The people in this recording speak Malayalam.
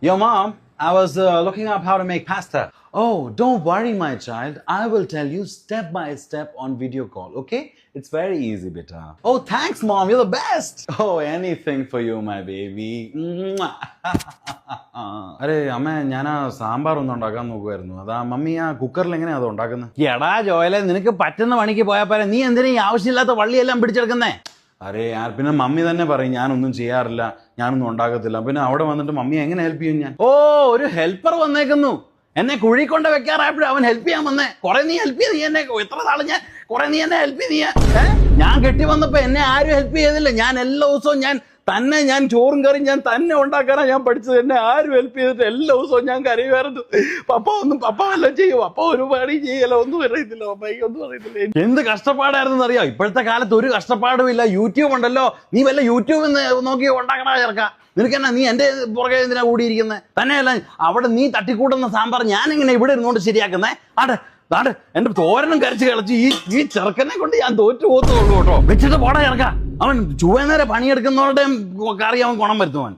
Yo, mom, I was looking up how to make pasta. Oh, don't worry, my child. I will tell you step by step on video call, okay? It's very easy, beta. Oh, thanks, mom. You're the best. Oh, anything for you, my baby. അരെ അമ്മ ഞാൻ ആ സാമ്പാർ ഒന്ന് ഉണ്ടാക്കാൻ നോക്കുമായിരുന്നു. അതാ മമ്മി ആ കുക്കറിൽ എങ്ങനെയാ അത് ഉണ്ടാക്കുന്നത്? എടാ ജോയലെ, നിനക്ക് പറ്റുന്ന പണിക്ക് പോയാൽ പോരെ, നീ എന്തിനാ ഈ ആവശ്യമില്ലാത്ത വള്ളിയെല്ലാം പിടിച്ചെടുക്കുന്നേ? അരേ യാർ, പിന്നെ മമ്മി തന്നെ പറയും ഞാനൊന്നും ചെയ്യാറില്ല, ഞാനൊന്നും ഉണ്ടാക്കത്തില്ല. പിന്നെ അവിടെ വന്നിട്ട് മമ്മി എങ്ങനെ ഹെൽപ്പ് ചെയ്യും ഞാൻ? ഓ, ഒരു ഹെൽപ്പർ വന്നേക്കുന്നു. എന്നെ കുഴി കൊണ്ട് വെക്കാറായപ്പോഴും അവൻ ഹെൽപ്പ് ചെയ്യാൻ വന്നേ. കുറെ നീ ഹെൽപ്പ് ചെയ്ത്, നീ എന്നെ എത്ര നാളെ നീ എന്നെ ഹെൽപ്പ് ചെയ്ത് ഞാൻ കെട്ടി വന്നപ്പോ എന്നെ ആരും ഹെൽപ്പ് ചെയ്തില്ല. ഞാൻ എല്ലാ ദിവസവും ഞാൻ ചോറും കറിയും ഞാൻ തന്നെ ഉണ്ടാക്കാനാ ഞാൻ പഠിച്ചത്. എന്നെ ആരും ഹെൽപ്പ് ചെയ്തിട്ട് എല്ലാ ദിവസവും ഞാൻ കരയുമായിരുന്നു. പപ്പ വല്ലതും ചെയ്യും, പപ്പ ഒരു പണി ചെയ്യല, ഒന്നും അറിയത്തില്ല, പപ്പയ്ക്ക് ഒന്നും അറിയത്തില്ല. എന്ത് കഷ്ടപ്പാടായിരുന്നു അറിയോ? ഇപ്പോഴത്തെ കാലത്ത് ഒരു കഷ്ടപ്പാടും ഇല്ല. യൂട്യൂബ് ഉണ്ടല്ലോ, നീ വല്ല യൂട്യൂബിൽ നോക്കി ഉണ്ടാക്കണ ചേർക്ക. നിനക്കെന്നാ, നീ എന്റെ പുറകെ എന്തിനാ കൂടിയിരിക്കുന്നത്? തന്നെയല്ല, അവിടെ നീ തട്ടിക്കൂട്ടുന്ന സാമ്പാർ ഞാൻ എങ്ങനെ ഇവിടെ ഇരുന്നുകൊണ്ട് ശരിയാക്കുന്നേ? ആടെ എന്റെ തോരനും കരച്ച് കളിച്ച് ഈ ചെറുക്കനെ കൊണ്ട് ഞാൻ തോറ്റു പോത്തുള്ളൂ കേട്ടോ. വെച്ചിട്ട് പോടാ ചെറുക്ക. അവൻ ചുവന്നേരെ പണിയെടുക്കുന്നവരുടെ കറി അവൻ ഗുണം വരുത്തുവാൻ.